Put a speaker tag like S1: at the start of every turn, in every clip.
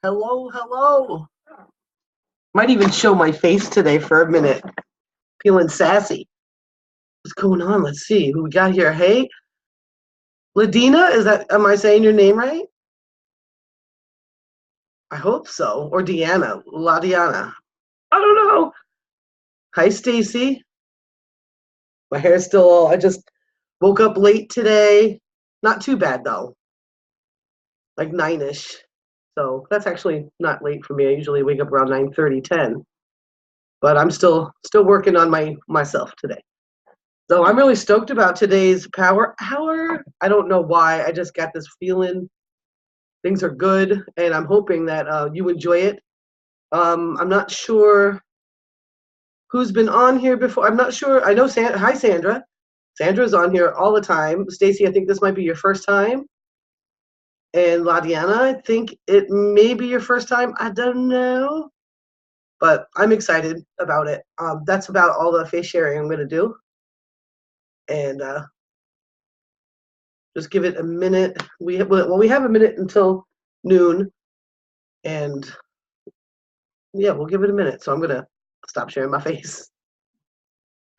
S1: Hello, hello. Might even show my face today for a minute. Feeling sassy. What's going on? Let's see who we got here. Hey, Ladina, am I saying your name right? I hope so. Or Deanna, Ladiana. I don't know. Hi, Stacy. My hair's still all, I just woke up late today. Not too bad though. Like 9-ish. So that's actually not late for me. I usually wake up around 9:30, 10. But I'm still working on myself today. So I'm really stoked about today's Power Hour. I don't know why. I just got this feeling things are good, and I'm hoping that you enjoy it. I'm not sure who's been on here before. I'm not sure. I know. Hi, Sandra. Sandra's on here all the time. Stacy, I think this might be your first time. And Ladiana, I think it may be your first time. I don't know. But I'm excited about it. That's about all the face sharing I'm going to do. And just give it a minute. We have a minute until noon, and yeah, we'll give it a minute. So I'm gonna stop sharing my face.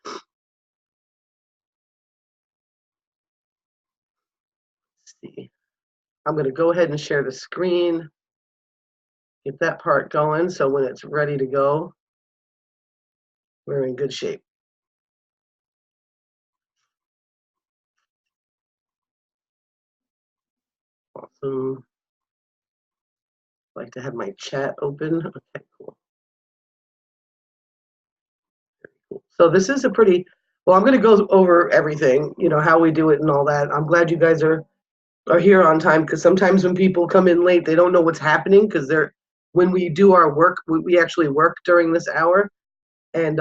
S1: Let's see. I'm gonna go ahead and share the screen. Get that part going. So when it's ready to go, we're in good shape. Awesome. I like to have my chat open. Okay, cool. Very cool. So this is a pretty well. I'm going to go over everything. You know how we do it and all that. I'm glad you guys are here on time because sometimes when people come in late, they don't know what's happening because they're when we do our work, we actually work during this hour, and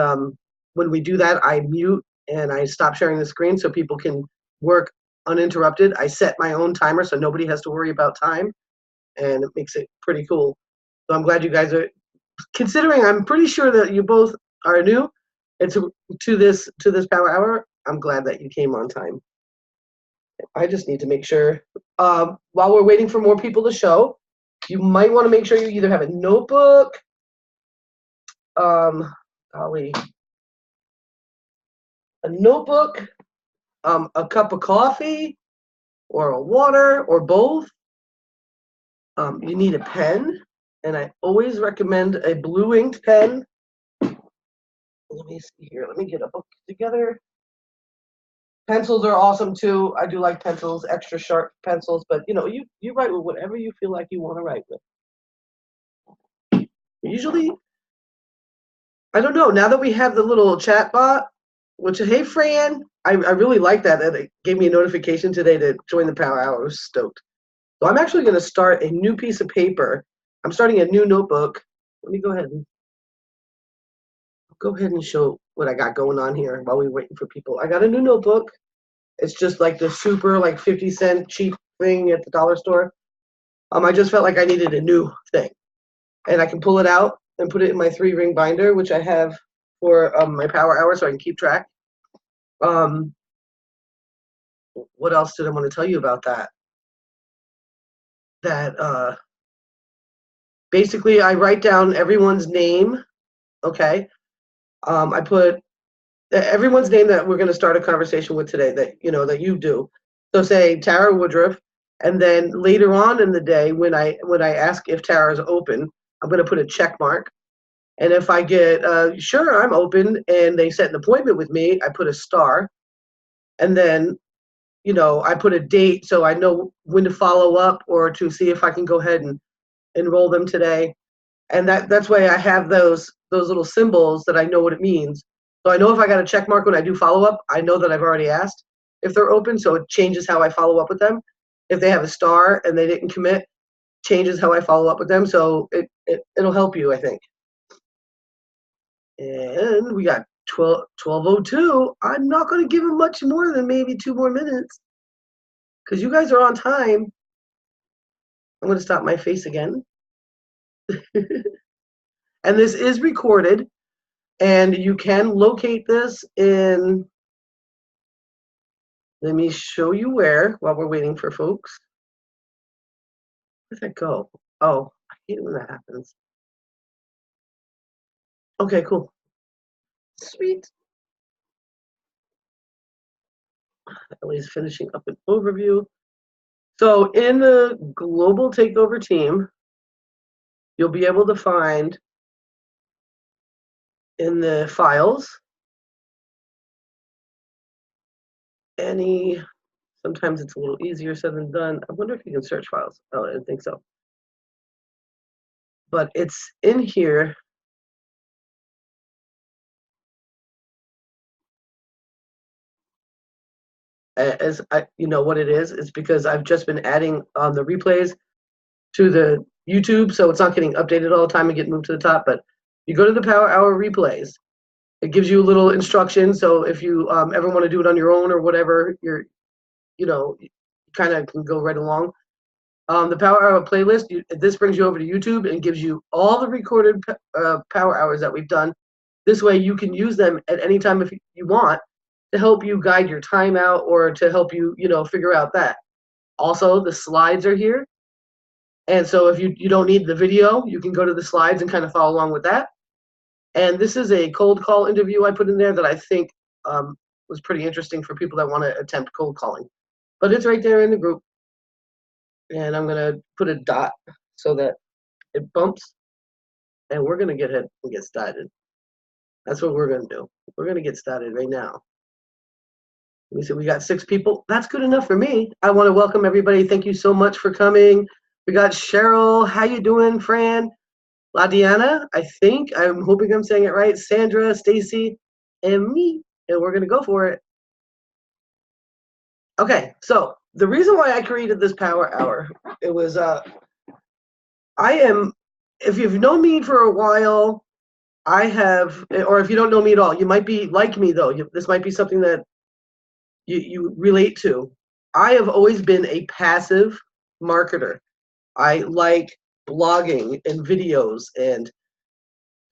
S1: when we do that, I mute and I stop sharing the screen so people can work uninterrupted. I set my own timer so nobody has to worry about time, and it makes it pretty cool. So I'm glad you guys are considering. I'm pretty sure that you both are new. It's to this power hour. I'm glad that you came on time. I just need to make sure while we're waiting for more people to show, you might want to make sure you either have a notebook, golly, a notebook, a cup of coffee, or a water, or both. You need a pen, and I always recommend a blue inked pen. Let me see here. Let me get a book together. Pencils are awesome too. I do like pencils, extra sharp pencils, but you know, you write with whatever you feel like you want to write with. Usually, I don't know. Now that we have the little chat bot, which hey Fran, I really like that. That it gave me a notification today to join the Power Hour. I was stoked. So I'm actually going to start a new piece of paper. I'm starting a new notebook. Let me go ahead and show what I got going on here while we're waiting for people. I got a new notebook. It's just like the super like 50-cent cheap thing at the dollar store. I just felt like I needed a new thing, and I can pull it out and put it in my 3-ring binder, which I have for my Power Hour, so I can keep track. What else did I want to tell you about that? That basically I write down everyone's name. Okay, I put everyone's name that we're going to start a conversation with today. That you do. So say Tara Woodruff, and then later on in the day when I ask if Tara's open, I'm going to put a check mark. And if I get sure I'm open and they set an appointment with me, I put a star. And then I put a date so I know when to follow up or to see if I can go ahead and enroll them today. And that's why I have those little symbols that I know what it means. So I know if I got a check mark when I do follow up, I know that I've already asked if they're open, so it changes how I follow up with them. If they have a star and they didn't commit, changes how I follow up with them. So it'll help you, I think. And we got 12:02. I'm not going to give them much more than maybe 2 more minutes because you guys are on time. I'm going to stop my face again. And this is recorded, and you can locate this in, let me show you where while we're waiting for folks. Where'd that go? Oh, hate when that happens. Okay, cool. Sweet. Ellie's finishing up an overview. So in the global takeover team, you'll be able to find in the files any, sometimes it's a little easier said than done. I wonder if you can search files. Oh, I don't think so. But it's in here. As you know what it is because I've just been adding the replays to the YouTube, so it's not getting updated all the time and get moved to the top. But you go to the Power Hour replays. It gives you a little instruction. So if you ever want to do it on your own or whatever, you kind of can go right along. The Power Hour playlist. This brings you over to YouTube and gives you all the recorded Power Hours that we've done. This way, you can use them at any time if you want, to help you guide your timeout or to help you, figure out that. Also, the slides are here. And so if you don't need the video, you can go to the slides and kind of follow along with that. And this is a cold call interview I put in there that I think was pretty interesting for people that want to attempt cold calling. But it's right there in the group. And I'm going to put a dot so that it bumps. And we're going to get ahead and get started. That's what we're going to do. We're going to get started right now. We said we got 6 people. That's good enough for me. I want to welcome everybody. Thank you so much for coming. We got Cheryl. How you doing, Fran? LaDiana, I think. I'm hoping I'm saying it right. Sandra, Stacy, and me. And we're going to go for it. Okay, so the reason why I created this Power Hour, it was, if you've known me for a while, or if you don't know me at all, you might be like me, though. This might be something that you relate to. I have always been a passive marketer. I like blogging and videos and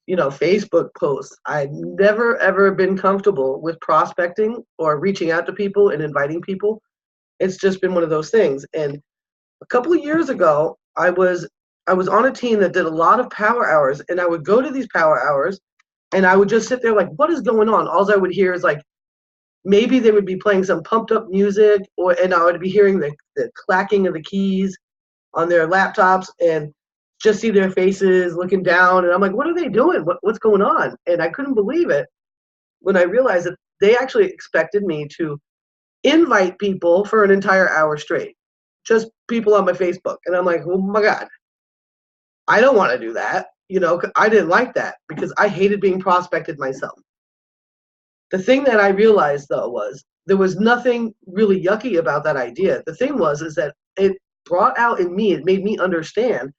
S1: Facebook posts. I've never ever been comfortable with prospecting or reaching out to people and inviting people. It's just been one of those things. And a couple of years ago, I was on a team that did a lot of Power Hours, and I would go to these Power Hours and I would just sit there like, what is going on? All I would hear is like, maybe they would be playing some pumped up music, and I would be hearing the clacking of the keys on their laptops and just see their faces looking down. And I'm like, what are they doing? What's going on? And I couldn't believe it when I realized that they actually expected me to invite people for an entire hour straight, just people on my Facebook. And I'm like, oh my God, I don't want to do that. I didn't like that because I hated being prospected myself. The thing that I realized, though, was there was nothing really yucky about that idea. The thing is that it brought out in me, it made me understand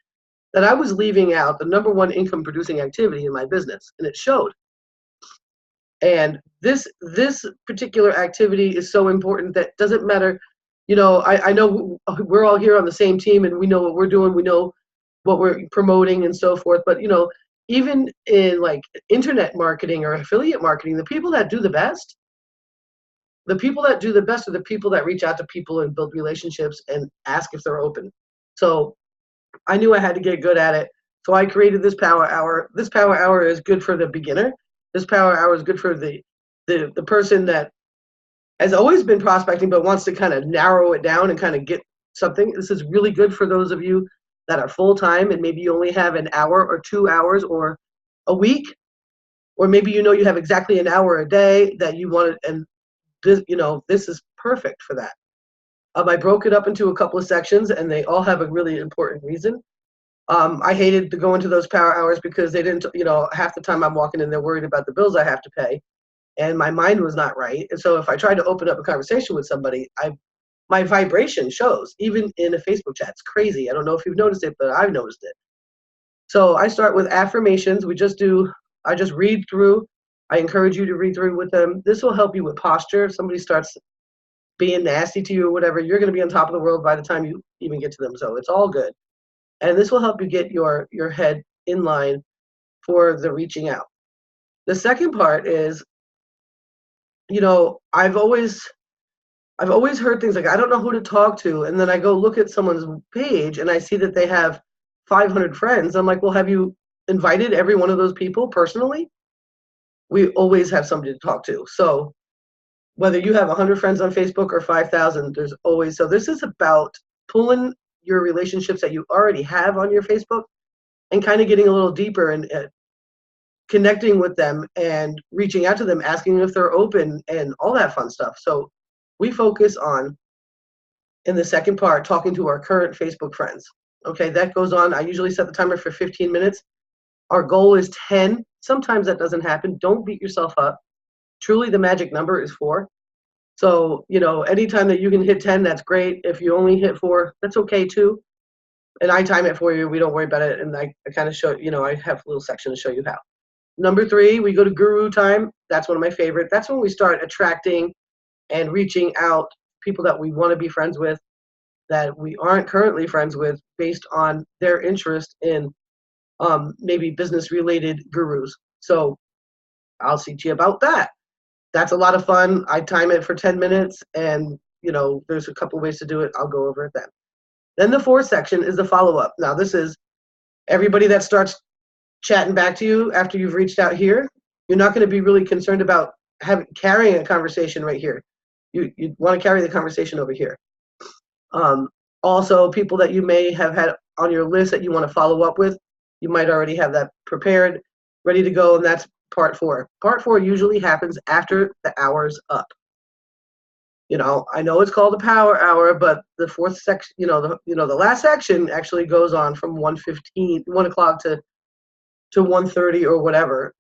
S1: that I was leaving out the number one income producing activity in my business, and it showed. And this particular activity is so important that doesn't matter. I know we're all here on the same team, and we know what we're doing. We know what we're promoting and so forth. But even in like internet marketing or affiliate marketing, the people that do the best are the people that reach out to people and build relationships and ask if they're open. So I knew I had to get good at it. So I created this Power Hour. This Power Hour is good for the beginner. This Power Hour is good for the person that has always been prospecting but wants to kind of narrow it down and kind of get something. This is really good for those of you that are full-time and maybe you only have an hour or 2 hours or a week, or maybe you have exactly an hour a day that you want to, and this is perfect for that. I broke it up into a couple of sections, and they all have a really important reason. I hated to go into those Power Hours because they didn't, half the time I'm walking in, they're worried about the bills I have to pay, and my mind was not right. And so if I tried to open up a conversation with somebody, my vibration shows, even in a Facebook chat. It's crazy. I don't know if you've noticed it, but I've noticed it. So I start with affirmations. I just read through. I encourage you to read through with them. This will help you with posture. If somebody starts being nasty to you or whatever, you're going to be on top of the world by the time you even get to them. So it's all good. And this will help you get your head in line for the reaching out. The second part is, I've always heard things like, I don't know who to talk to. And then I go look at someone's page and I see that they have 500 friends. I'm like, well, have you invited every one of those people personally? We always have somebody to talk to. So whether you have 100 friends on Facebook or 5,000, there's always, so this is about pulling your relationships that you already have on your Facebook and kind of getting a little deeper and connecting with them and reaching out to them, asking if they're open and all that fun stuff. So we focus on, in the second part, talking to our current Facebook friends. Okay, that goes on. I usually set the timer for 15 minutes. Our goal is 10. Sometimes that doesn't happen. Don't beat yourself up. Truly, the magic number is 4. So, anytime that you can hit 10, that's great. If you only hit 4, that's okay too. And I time it for you. We don't worry about it. And I kind of show, I have a little section to show you how. Number 3, we go to guru time. That's one of my favorite. That's when we start attracting and reaching out people that we want to be friends with, that we aren't currently friends with, based on their interest in maybe business-related gurus. So I'll teach you about that. That's a lot of fun. I time it for 10 minutes, and there's a couple ways to do it. I'll go over it then. Then the 4th section is the follow-up. Now this is everybody that starts chatting back to you after you've reached out here. You're not going to be really concerned about carrying a conversation right here. You want to carry the conversation over here. Also, people that you may have had on your list that you want to follow up with, you might already have that prepared, ready to go, and that's part 4. Part 4 usually happens after the hour's up. I know it's called a power hour, but the 4th section, the last section actually goes on from 1 o'clock to 1:30 or whatever,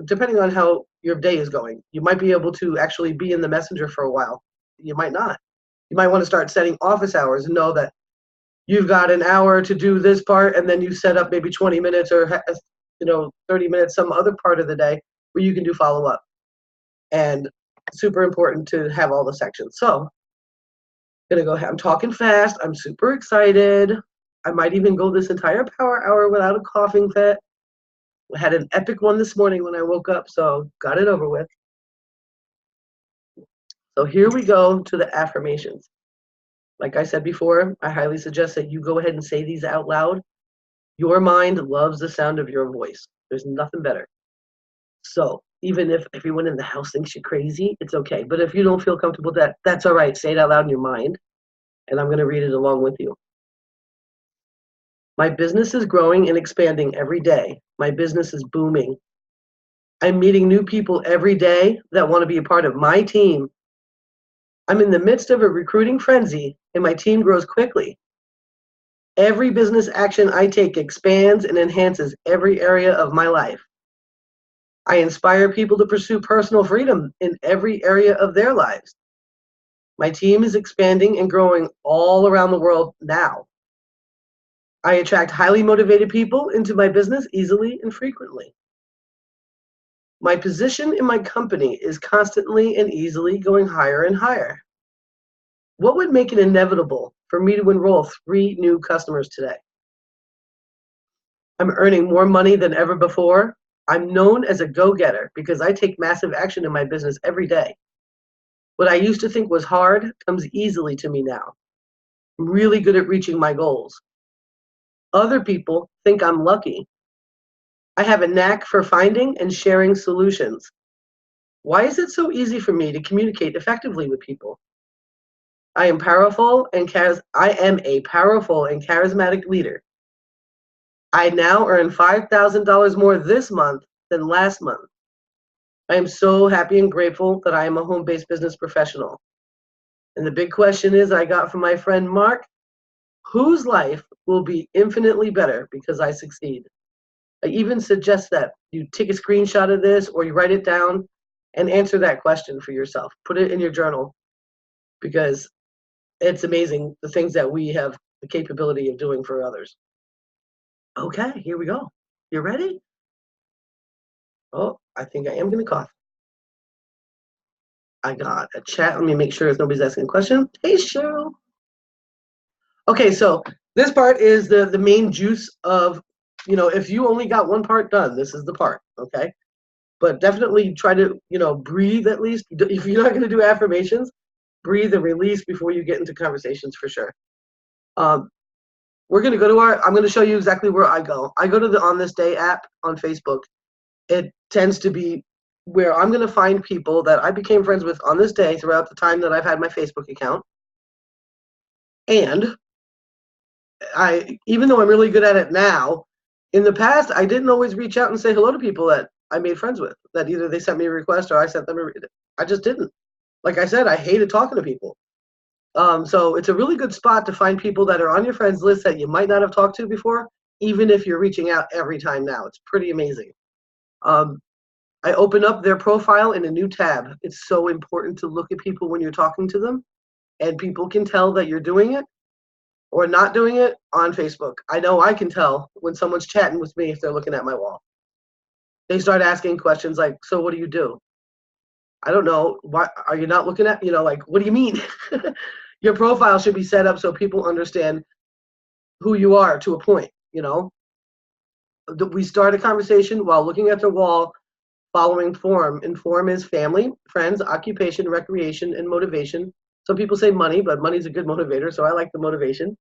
S1: depending on how your day is going. You might be able to actually be in the messenger for a while. You might not. You might want to start setting office hours and know that you've got an hour to do this part, and then you set up maybe 20 minutes or 30 minutes some other part of the day where you can do follow-up. And super important to have all the sections. So I'm talking fast. I'm super excited. I might even go this entire power hour without a coughing fit. I had an epic one this morning when I woke up, so got it over with. So here we go to the affirmations. Like I said before, I highly suggest that you go ahead and say these out loud. Your mind loves the sound of your voice. There's nothing better. So even if everyone in the house thinks you're crazy, it's okay. But if you don't feel comfortable with that, that's all right. Say it out loud in your mind, and I'm going to read it along with you. My business is growing and expanding every day. My business is booming. I'm meeting new people every day that want to be a part of my team. I'm in the midst of a recruiting frenzy, and my team grows quickly. Every business action I take expands and enhances every area of my life. I inspire people to pursue personal freedom in every area of their lives. My team is expanding and growing all around the world now. I attract highly motivated people into my business easily and frequently. My position in my company is constantly and easily going higher and higher. What would make it inevitable for me to enroll 3 new customers today? I'm earning more money than ever before. I'm known as a go-getter because I take massive action in my business every day. What I used to think was hard comes easily to me now. I'm really good at reaching my goals. Other people think I'm lucky. I have a knack for finding and sharing solutions. Why is it so easy for me to communicate effectively with people? I am a powerful and charismatic leader. I now earn $5,000 more this month than last month. I am so happy and grateful that I am a home-based business professional. And the big question is, I got from my friend Mark, whose life will be infinitely better because I succeed? I even suggest that you take a screenshot of this or you write it down and answer that question for yourself. Put it in your journal, because it's amazing the things that we have the capability of doing for others. Okay, here we go. You ready? Oh, I think I am going to cough. I got a chat. Let me make sure nobody's asking a question. Hey, Cheryl. Okay, so this part is the main juice of, if you only got one part done, this is the part, okay? But definitely try to, breathe at least. If you're not going to do affirmations, breathe and release before you get into conversations for sure. we're going to go to I'm going to show you exactly where I go. I go to the On This Day app on Facebook. It tends to be where I'm going to find people that I became friends with on this day throughout the time that I've had my Facebook account. And even though I'm really good at it now, in the past, I didn't always reach out and say hello to people that I made friends with, that either they sent me a request or I sent them I just didn't. Like I said, I hated talking to people. So it's a really good spot to find people that are on your friends list that you might not have talked to before, even if you're reaching out every time now. It's pretty amazing. I open up their profile in a new tab. It's so important to look at people when you're talking to them, and people can tell that you're doing it or not doing it on Facebook. I know I can tell when someone's chatting with me if they're looking at my wall. They start asking questions like, so what do you do? I don't know. Why are you not looking at, like, what do you mean? Your profile should be set up so people understand who you are to a point, We start a conversation while looking at their wall, following form. And form is family, friends, occupation, recreation, and motivation. Some people say money, but money's a good motivator, so I like the motivation.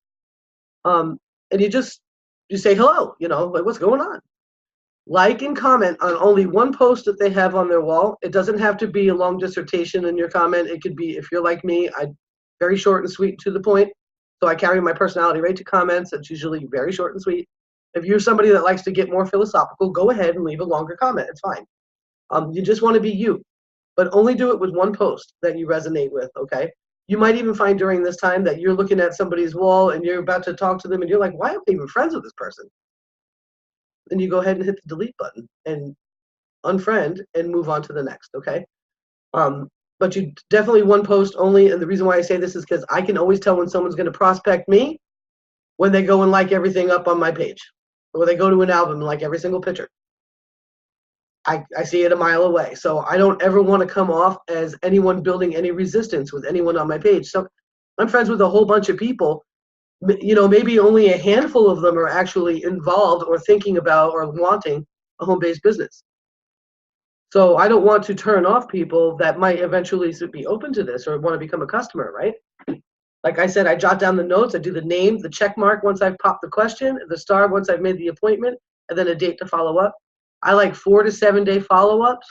S1: And you say hello, like, what's going on? Like and comment on only one post that they have on their wall. It doesn't have to be a long dissertation in your comment. It could be, if you're like me, very short and sweet to the point. So I carry my personality right to comments. It's usually very short and sweet. If you're somebody that likes to get more philosophical, go ahead and leave a longer comment. It's fine. You just want to be you, but only do it with one post that you resonate with, okay? You might even find during this time that you're looking at somebody's wall and you're about to talk to them and you're like, why am I even friends with this person? Then you go ahead and hit the delete button and unfriend and move on to the next, okay? But you definitely one post only, and the reason why I say this is because I can always tell when someone's going to prospect me when they go and like everything up on my page, or they go to an album and like every single picture. I see it a mile away. So I don't ever want to come off as anyone building any resistance with anyone on my page. So I'm friends with a whole bunch of people. Maybe only a handful of them are actually involved or thinking about or wanting a home-based business. So I don't want to turn off people that might eventually be open to this or want to become a customer, right? Like I said, I jot down the notes. I do the name, the check mark once I've popped the question, the star once I've made the appointment, and then a date to follow up. I like 4 to 7 day follow-ups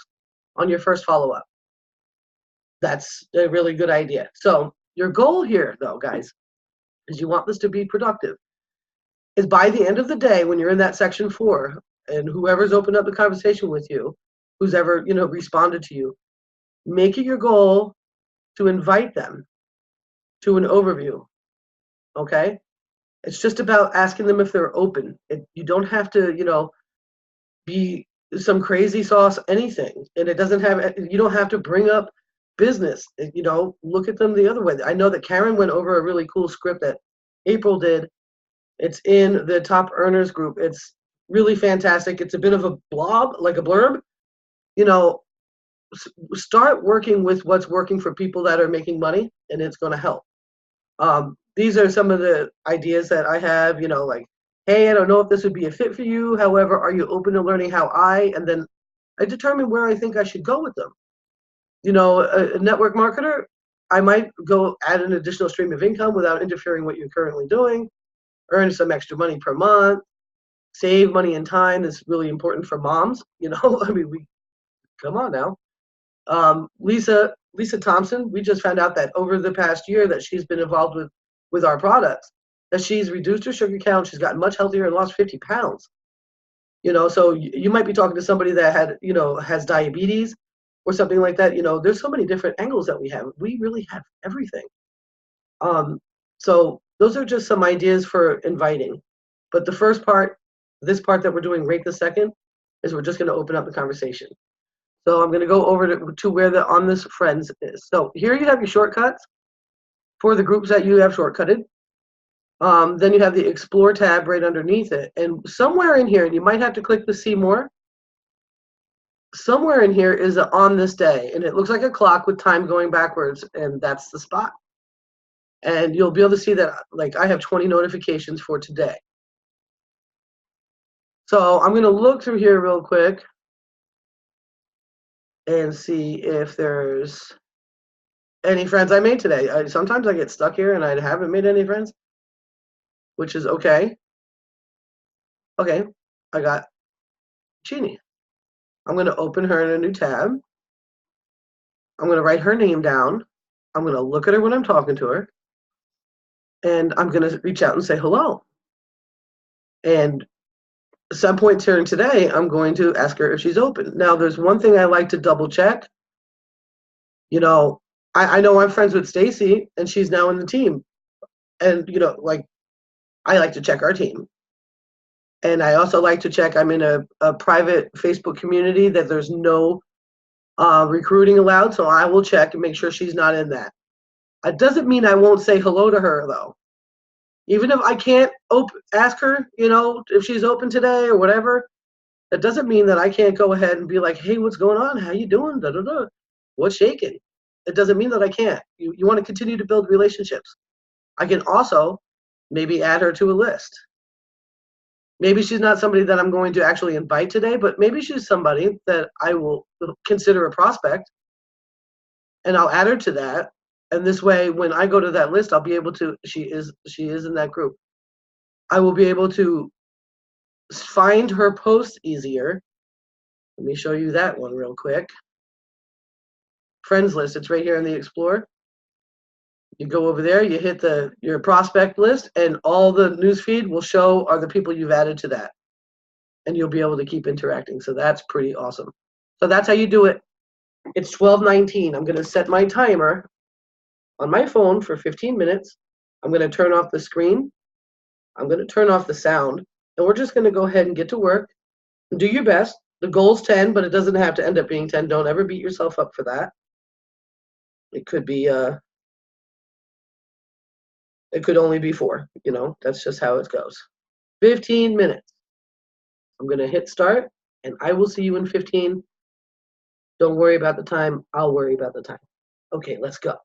S1: on your first follow-up. That's a really good idea. So your goal here, though, guys, is you want this to be productive, is by the end of the day when you're in that section 4 and whoever's opened up the conversation with you, who's ever responded to you, make it your goal to invite them to an overview, okay? It's just about asking them if they're open. You don't have to be some crazy sauce anything, and you don't have to bring up business. Look at them the other way. I know that Karen went over a really cool script that April did. It's in the Top Earners group. It's really fantastic. It's a bit of a blob, like a blurb. Start working with what's working for people that are making money, and it's going to help. These are some of the ideas that I have, like, hey, I don't know if this would be a fit for you. However, are you open to learning how and then I determine where I think I should go with them. A network marketer, I might go add an additional stream of income without interfering what you're currently doing, earn some extra money per month, save money and time. That's really important for moms. I mean, come on now. Lisa Thompson, we just found out that over the past year that she's been involved with our products, that she's reduced her sugar count, she's gotten much healthier and lost 50 pounds. So you might be talking to somebody that has diabetes or something like that. There's so many different angles that we have. We really have everything. So those are just some ideas for inviting. But the first part, this part that we're doing right this second, is we're just going to open up the conversation. So I'm going to go over to where the On This Friends is. So here you have your shortcuts for the groups that you have shortcutted. Then you have the Explore tab right underneath it. And somewhere in here, and you might have to click the See More, somewhere in here is a On This Day. And it looks like a clock with time going backwards, and that's the spot. And you'll be able to see that, like, I have 20 notifications for today. So I'm going to look through here real quick and see if there's any friends I made today. Sometimes I get stuck here and I haven't made any friends. which is okay. Okay, I got Jeannie. I'm going to open her in a new tab. I'm going to write her name down. I'm going to look at her when I'm talking to her. And I'm going to reach out and say hello. And at some point during today, I'm going to ask her if she's open. Now, there's one thing I like to double check. You know, I know I'm friends with Stacy, and she's now in the team. And, you know, like, I like to check our team. And I also like to check, I'm in a private Facebook community that there's no recruiting allowed, so I will check and make sure she's not in that. It doesn't mean I won't say hello to her, though. Even if I can't ask her, you know, if she's open today or whatever, that doesn't mean that I can't go ahead and be like, hey, what's going on? How you doing? Da, da, da. What's shaking? It doesn't mean that I can't. You want to continue to build relationships. I can also maybe add her to a list. Maybe she's not somebody that I'm going to actually invite today, but maybe she's somebody that I will consider a prospect, and I'll add her to that. And this way, when I go to that list, I'll be able to. She is in that group. I will be able to find her posts easier. Let me show you that one real quick. Friends list. It's right here in the Explorer. You go over there, you hit your prospect list, and all the newsfeed will show are the people you've added to that. And you'll be able to keep interacting. So that's pretty awesome. So that's how you do it. It's 12:19. I'm going to set my timer on my phone for 15 minutes. I'm going to turn off the screen. I'm going to turn off the sound. And we're just going to go ahead and get to work. Do your best. The goal's 10, but it doesn't have to end up being 10. Don't ever beat yourself up for that. It could be, it could only be 4. You know, that's just how it goes. 15 minutes. I'm going to hit start, and I will see you in 15. Don't worry about the time. I'll worry about the time. Okay, let's go.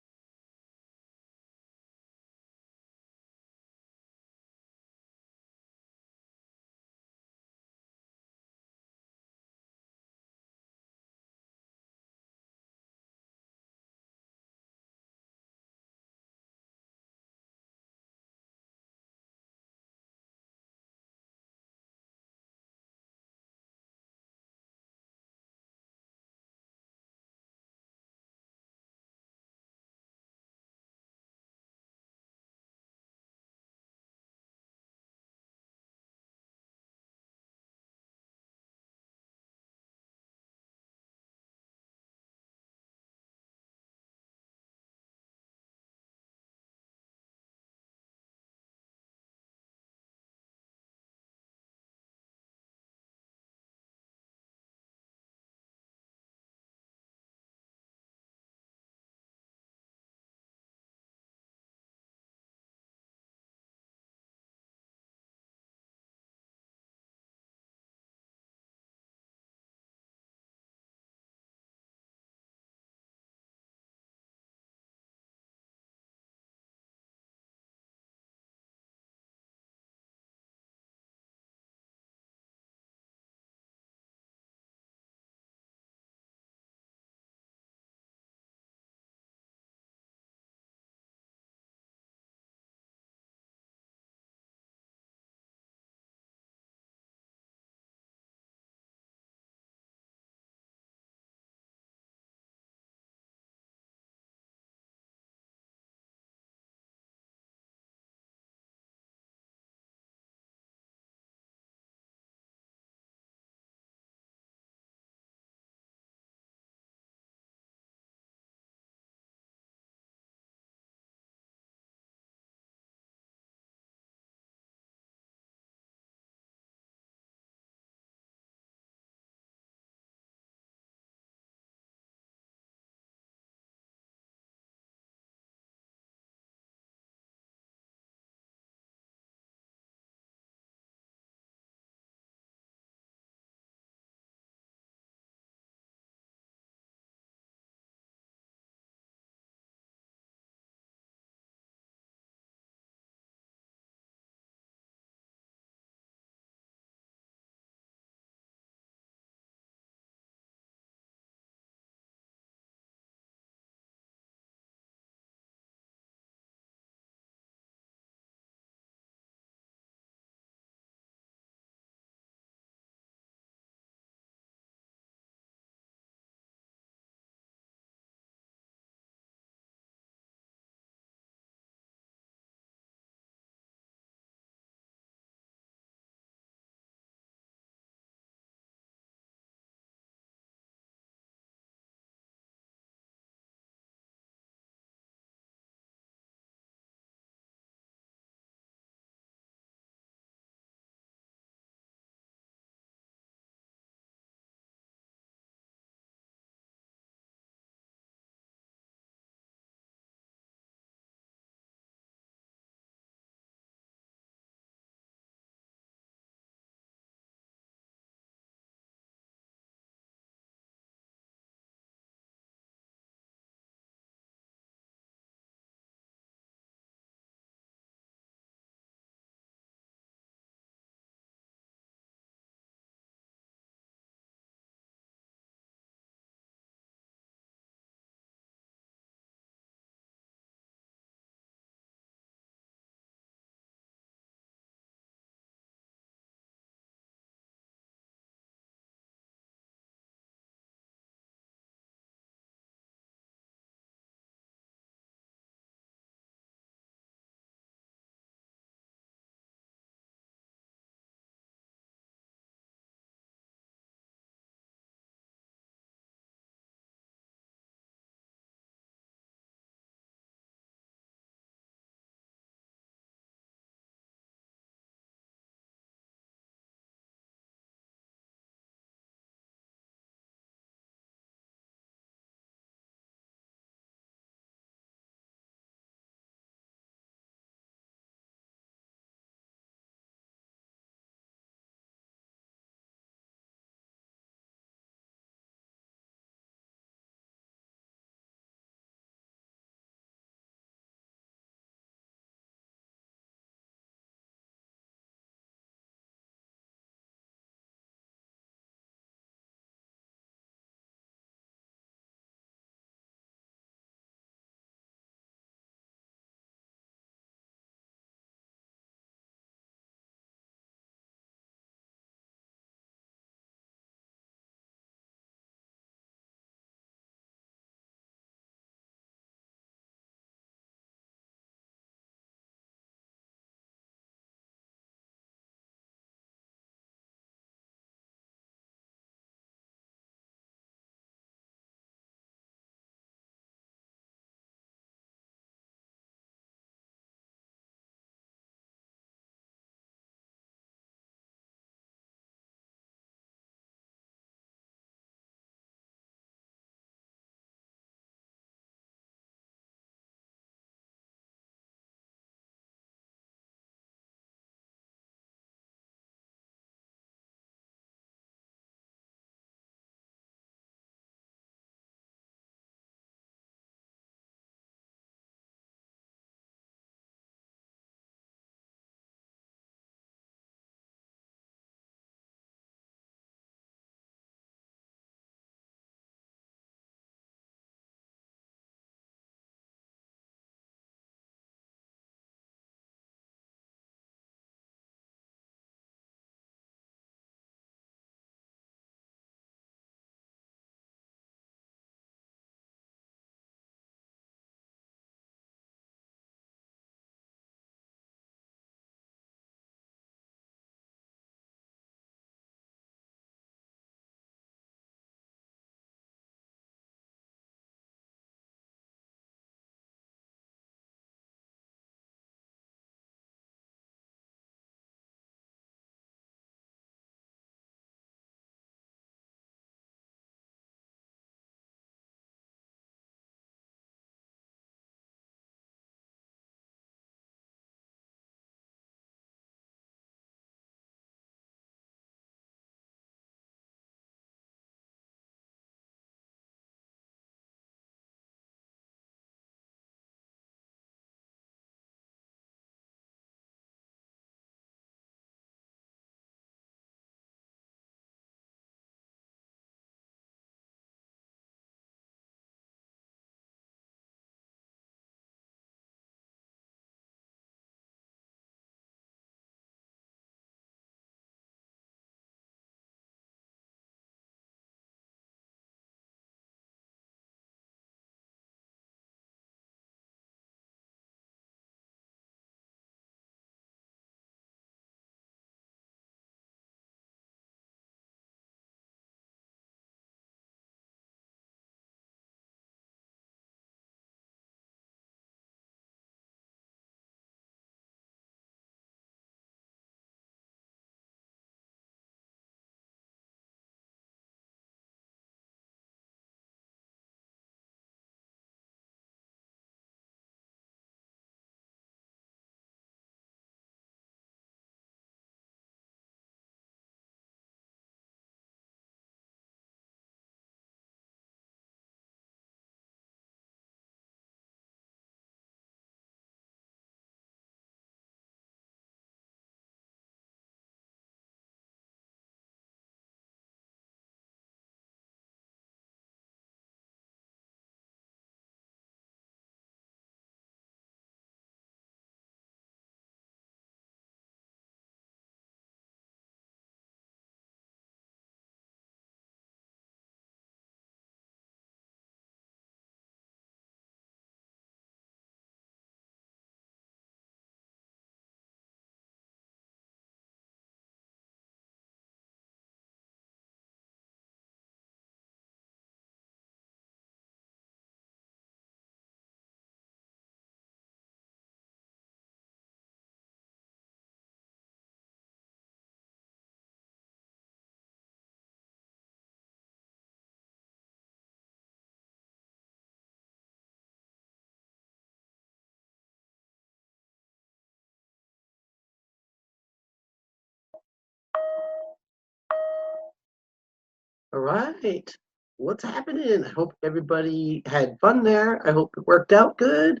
S1: All right. What's happening? I hope everybody had fun there. I hope it worked out good.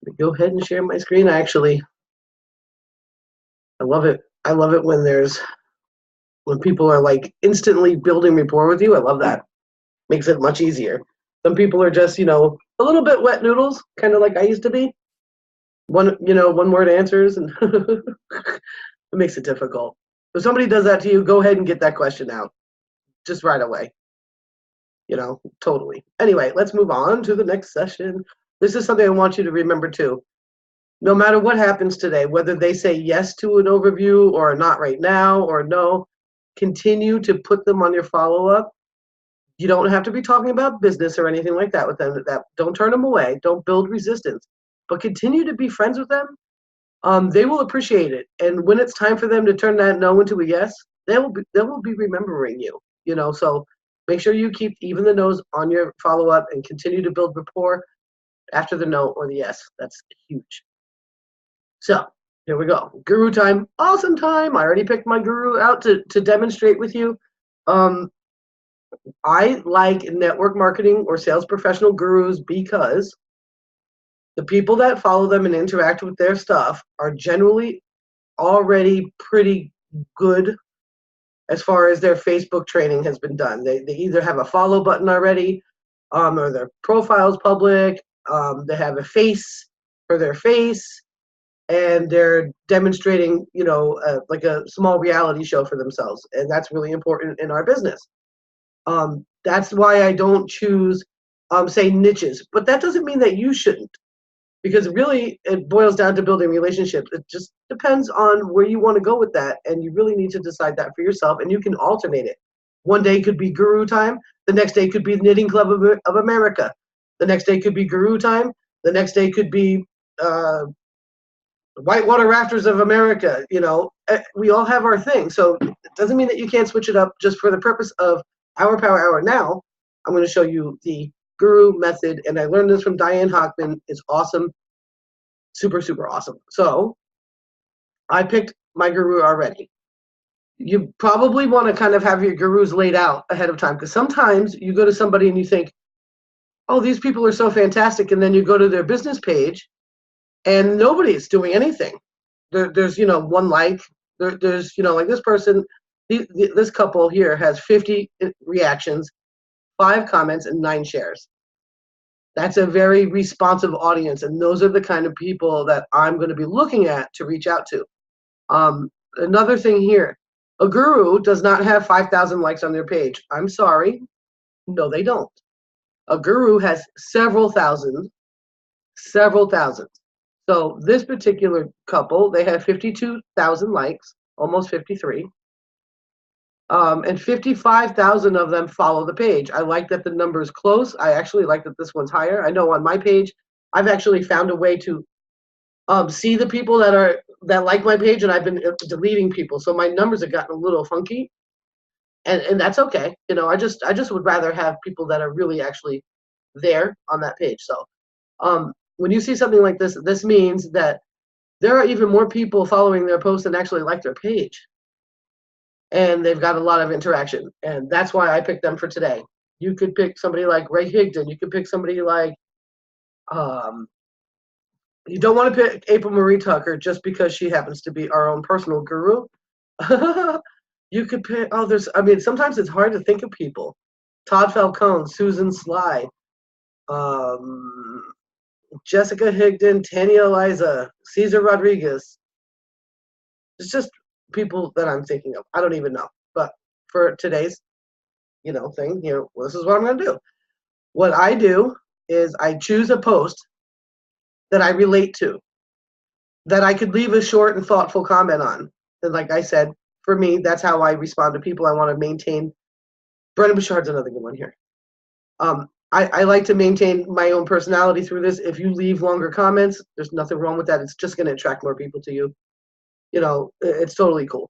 S1: Let me go ahead and share my screen. I love it. I love it when people are like instantly building rapport with you. I love that. Makes it much easier. Some people are just, a little bit wet noodles, kind of like I used to be. One word answers, and it makes it difficult. If somebody does that to you, go ahead and get that question out just right away. Totally. Anyway, let's move on to the next session. This is something I want you to remember too. No matter what happens today, whether they say yes to an overview or not right now or no, continue to put them on your follow-up. You don't have to be talking about business or anything like that with them. Don't turn them away. Don't build resistance, but continue to be friends with them. They will appreciate it, and when it's time for them to turn that no into a yes, they will be remembering you. So make sure you keep even the no's on your follow-up and continue to build rapport after the no or the yes. That's huge. So here we go. Guru time. Awesome time. I already picked my guru out to demonstrate with you. I like network marketing or sales professional gurus because the people that follow them and interact with their stuff are generally already pretty good as far as their Facebook training has been done. They either have a follow button already, or their profile's public, they have a face for their face, and they're demonstrating, like a small reality show for themselves. And that's really important in our business. That's why I don't choose, say, niches. But that doesn't mean that you shouldn't. Because really, it boils down to building relationships. It just depends on where you want to go with that. And you really need to decide that for yourself. And you can alternate it. One day could be guru time. The next day could be Knitting Club of America. The next day could be guru time. The next day could be Whitewater Rafters of America. We all have our thing. So it doesn't mean that you can't switch it up just for the purpose of our Power Hour. Now, I'm going to show you the guru method. And I learned this from Diane Hockman. It's awesome. Super, super awesome. So I picked my guru already. You probably want to kind of have your gurus laid out ahead of time, because sometimes you go to somebody and you think, oh, these people are so fantastic. And then you go to their business page and nobody is doing anything. There's, one like. There's, like this person, this couple here has 50 reactions, 5 comments, and 9 shares. That's a very responsive audience, and those are the kind of people that I'm going to be looking at to reach out to. Another thing here, a guru does not have 5,000 likes on their page. I'm sorry. No, they don't. A guru has several thousand. So this particular couple, they have 52,000 likes, almost 53. And 55,000 of them follow the page. I like that the number is close. I actually like that this one's higher. I know on my page, I've actually found a way to see the people that like my page, and I've been deleting people. So my numbers have gotten a little funky, and that's okay. I just would rather have people that are really actually there on that page. So when you see something like this, this means that there are even more people following their post than actually like their page. And they've got a lot of interaction. And that's why I picked them for today. You could pick somebody like Ray Higdon. You could pick somebody like, you don't want to pick April Marie Tucker just because she happens to be our own personal guru. You could pick, sometimes it's hard to think of people. Todd Falcone, Susan Sly, Jessica Higdon, Tanya Eliza, Cesar Rodriguez. It's just people that I'm thinking of. I don't even know. But for today's, thing here, this is what I'm going to do. What I do is I choose a post that I relate to, that I could leave a short and thoughtful comment on. And like I said, for me, that's how I respond to people. I want to maintain. Brendan Bouchard's another good one here. I like to maintain my own personality through this. If you leave longer comments, there's nothing wrong with that. It's just going to attract more people to you. It's totally cool.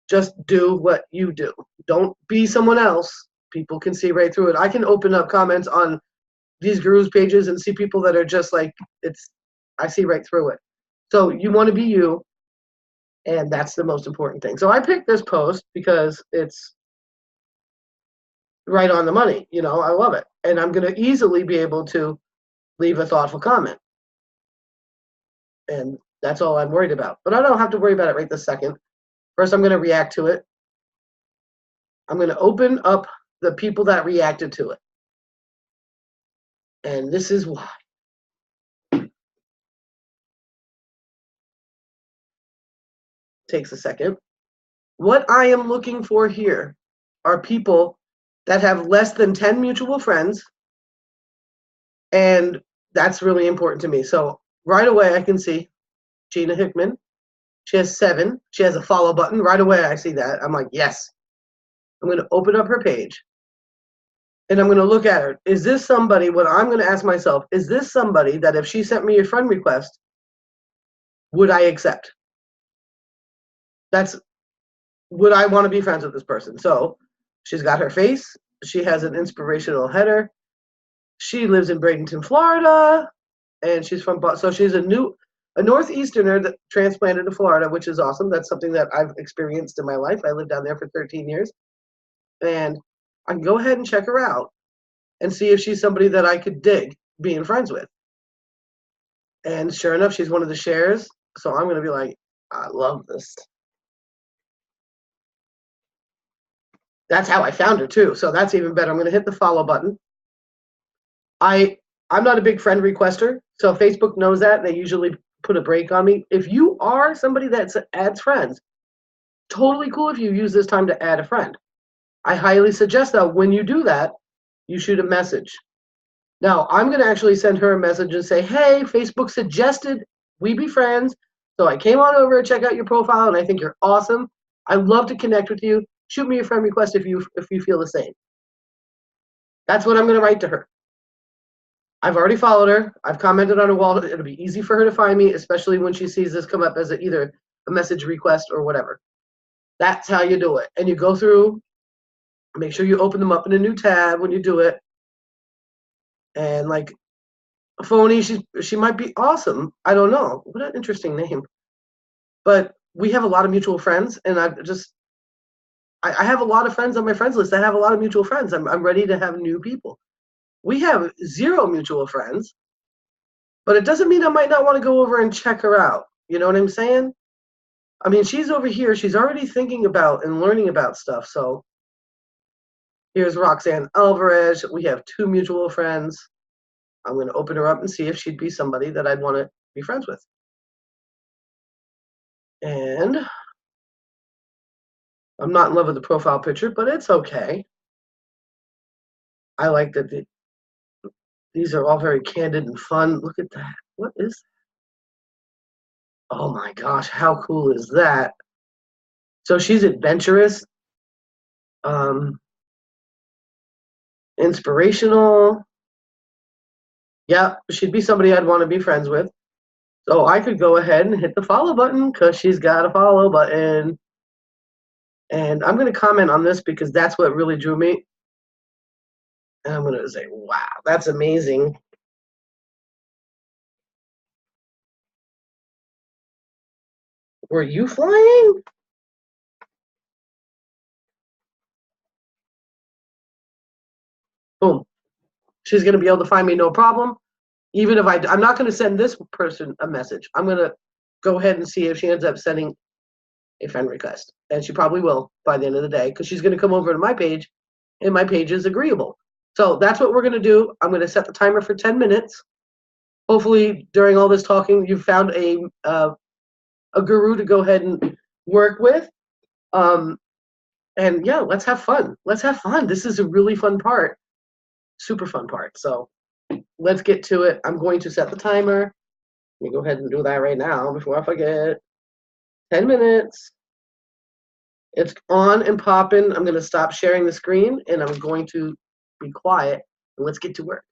S1: Just do what you do. Don't be someone else. People can see right through it. I can open up comments on these gurus pages and see people that are just like, I see right through it. So you want to be you, and that's the most important thing. So I picked this post because it's right on the money. You know, I love it. And I'm going to easily be able to leave a thoughtful comment. And that's all I'm worried about. But I don't have to worry about it right this second. First, I'm going to react to it. I'm going to open up the people that reacted to it. And this is why. Takes a second. What I am looking for here are people that have less than 10 mutual friends. And that's really important to me. So right away, I can see Gina Hickman. She has 7. She has a follow button. Right away, I see that. I'm like, yes. I'm going to open up her page. And I'm going to look at her. Is this somebody, what I'm going to ask myself, is this somebody that if she sent me a friend request, would I accept? Would I want to be friends with this person? So she's got her face. She has an inspirational header. She lives in Bradenton, Florida, and she's from, so she's a Northeasterner that transplanted to Florida, which is awesome. That's something that I've experienced in my life. I lived down there for 13 years. And I can go ahead and check her out and see if she's somebody that I could dig being friends with. And sure enough, she's one of the shares. So I'm going to be like, I love this. That's how I found her too. So that's even better. I'm going to hit the follow button. I'm not a big friend requester. So Facebook knows that. They usually put a break on me. If you are somebody that adds friends, totally cool if you use this time to add a friend. I highly suggest that when you do that, you shoot a message. Now, I'm going to actually send her a message and say, hey, Facebook suggested we be friends. So I came on over to check out your profile, and I think you're awesome. I'd love to connect with you. Shoot me a friend request if you feel the same. That's what I'm going to write to her. I've already followed her. I've commented on her wall. It'll be easy for her to find me, especially when she sees this come up as either a message request or whatever. That's how you do it. And you go through, make sure you open them up in a new tab when you do it. And like Phony, she might be awesome. I don't know. What an interesting name. But we have a lot of mutual friends, and I have a lot of friends on my friends list. I have a lot of mutual friends. I'm ready to have new people. We have 0 mutual friends, but it doesn't mean I might not want to go over and check her out. You know what I'm saying? I mean, she's over here. She's already thinking about and learning about stuff. So here's Roxanne Alvarez. We have 2 mutual friends. I'm going to open her up and see if she'd be somebody that I'd want to be friends with. And I'm not in love with the profile picture, but it's okay. I like that these are all very candid and fun. Look at that. What is that? Oh my gosh, how cool is that? So she's adventurous, inspirational. Yeah, she'd be somebody I'd want to be friends with. So I could go ahead and hit the follow button because she's got a follow button. And I'm going to comment on this because that's what really drew me. And I'm going to say, wow, that's amazing. Were you flying? Boom. She's going to be able to find me no problem. Even if I'm not going to send this person a message. I'm going to go ahead and see if she ends up sending a friend request. And she probably will by the end of the day because she's going to come over to my page and my page is agreeable. So that's what we're going to do. I'm going to set the timer for 10 minutes. Hopefully during all this talking, you've found a guru to go ahead and work with. And yeah, let's have fun. Let's have fun. This is a really fun part. Super fun part. So let's get to it. I'm going to set the timer. Let me go ahead and do that right now before I forget. 10 minutes. It's on and popping. I'm going to stop sharing the screen and I'm going to be quiet. And let's get to work.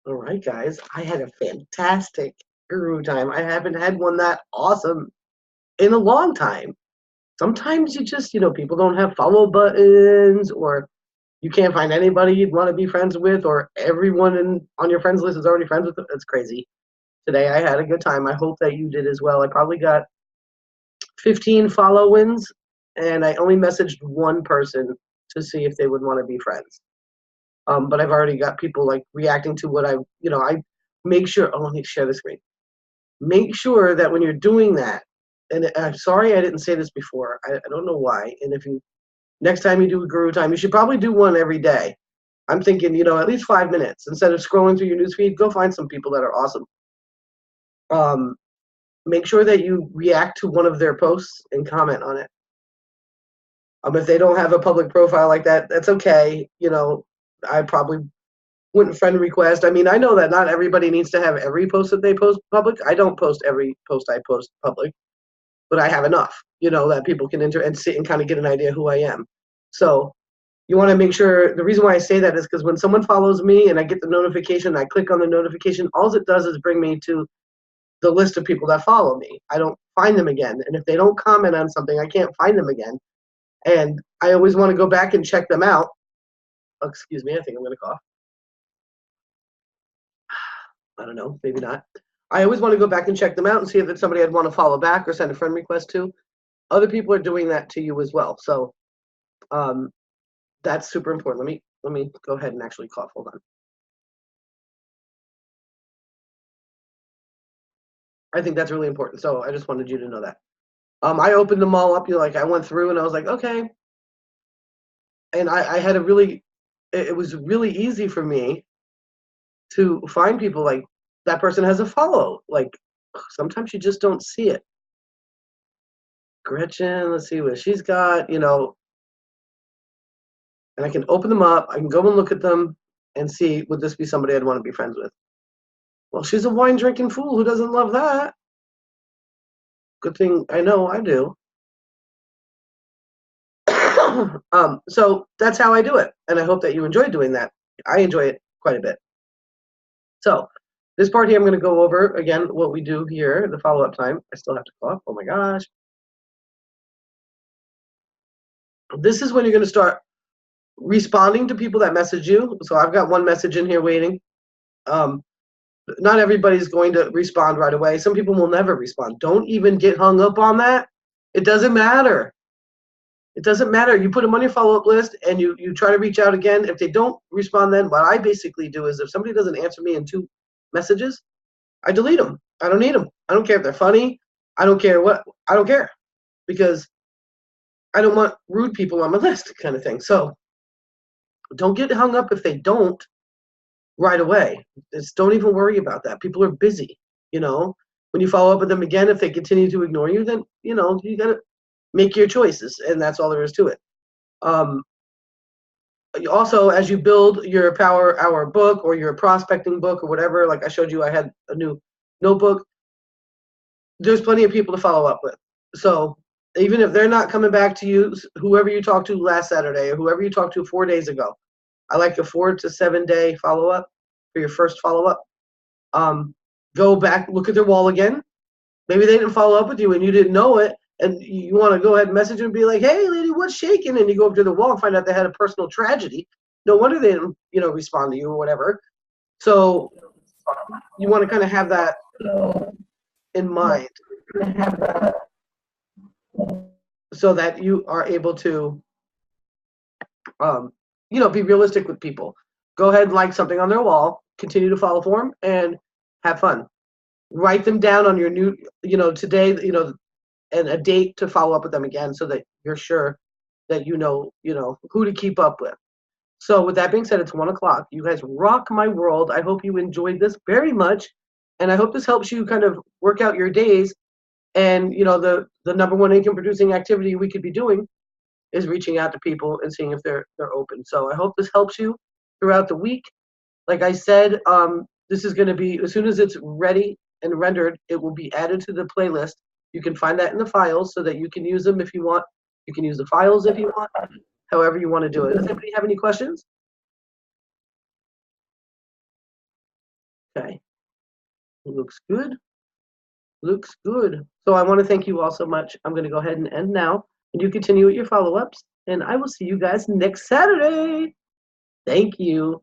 S1: All right, guys. I had a fantastic guru time. I haven't had one that awesome in a long time. Sometimes you just, people don't have follow buttons, or you can't find anybody you'd want to be friends with, or everyone on your friends list is already friends with them. It's crazy. Today I had a good time. I hope that you did as well. I probably got 15 follow wins, and I only messaged one person to see if they would want to be friends. But I've already got people like reacting to what I make sure. Oh, let me share the screen. Make sure that when you're doing that, and I'm sorry I didn't say this before. I don't know why. And if you next time you do a guru time, you should probably do one every day. I'm thinking, at least 5 minutes. Instead of scrolling through your newsfeed, go find some people that are awesome. Make sure that you react to one of their posts and comment on it. If they don't have a public profile like that, that's okay. I probably wouldn't friend request. I mean, I know that not everybody needs to have every post that they post public. I don't post every post I post public, but I have enough, that people can enter and sit and kind of get an idea who I am. So you want to make sure, the reason why I say that is because when someone follows me and I get the notification, I click on the notification, all it does is bring me to the list of people that follow me. I don't find them again. And if they don't comment on something, I can't find them again. And I always want to go back and check them out. Oh, excuse me, I think I'm going to cough. I don't know, maybe not. I always want to go back and check them out and see if it's somebody I'd want to follow back or send a friend request to. Other people are doing that to you as well. So that's super important. Let me go ahead and actually cough. Hold on. I think that's really important. So I just wanted you to know that. I opened them all up. I went through and I was like, okay. And I had it was really easy for me to find people like that person has a follow. Like sometimes you just don't see it. Gretchen, let's see what she's got, and I can open them up. I can go and look at them and see, would this be somebody I'd want to be friends with? Well, she's a wine drinking fool. Who doesn't love that? Good thing I know I do. So that's how I do it. And I hope that you enjoy doing that. I enjoy it quite a bit. So this part here, I'm going to go over again what we do here, the follow-up time. I still have to cough. Oh my gosh. This is when you're going to start responding to people that message you. So I've got one message in here waiting. Not everybody's going to respond right away. Some people will never respond. Don't even get hung up on that. It doesn't matter. It doesn't matter. You put them on your follow-up list and you try to reach out again. If they don't respond, then what I basically do is if somebody doesn't answer me in 2 messages, I delete them. I don't need them. I don't care if they're funny. I don't care what. I don't care because I don't want rude people on my list kind of thing. So don't get hung up if they don't right away. Just don't even worry about that. People are busy, When you follow up with them again, if they continue to ignore you, then, you got to make your choices, and that's all there is to it. Also, as you build your Power Hour book or your prospecting book or whatever, like I showed you, I had a new notebook. There's plenty of people to follow up with. So even if they're not coming back to you, whoever you talked to last Saturday or whoever you talked to 4 days ago, I like a 4 to 7 day follow-up for your first follow-up. Go back, look at their wall again. Maybe they didn't follow up with you and you didn't know it, and you want to go ahead and message them and be like, hey, lady, what's shaking? And you go up to the wall and find out they had a personal tragedy. No wonder they didn't, respond to you or whatever. So you want to kind of have that in mind so that you are able to, be realistic with people. Go ahead and like something on their wall, continue to follow for them, and have fun. Write them down on your new, today, and a date to follow up with them again so that you're sure that you know who to keep up with. So with that being said, it's 1 o'clock. You guys rock my world. I hope you enjoyed this very much. And I hope this helps you kind of work out your days. And, the number one income producing activity we could be doing is reaching out to people and seeing if they're open. So I hope this helps you throughout the week. Like I said, this is going to be, as soon as it's ready and rendered, it will be added to the playlist. You can find that in the files so that you can use them if you want. You can use the files if you want, however you want to do it. Does anybody have any questions? Okay. Looks good. Looks good. So I want to thank you all so much. I'm going to go ahead and end now. And you continue with your follow-ups. And I will see you guys next Saturday. Thank you.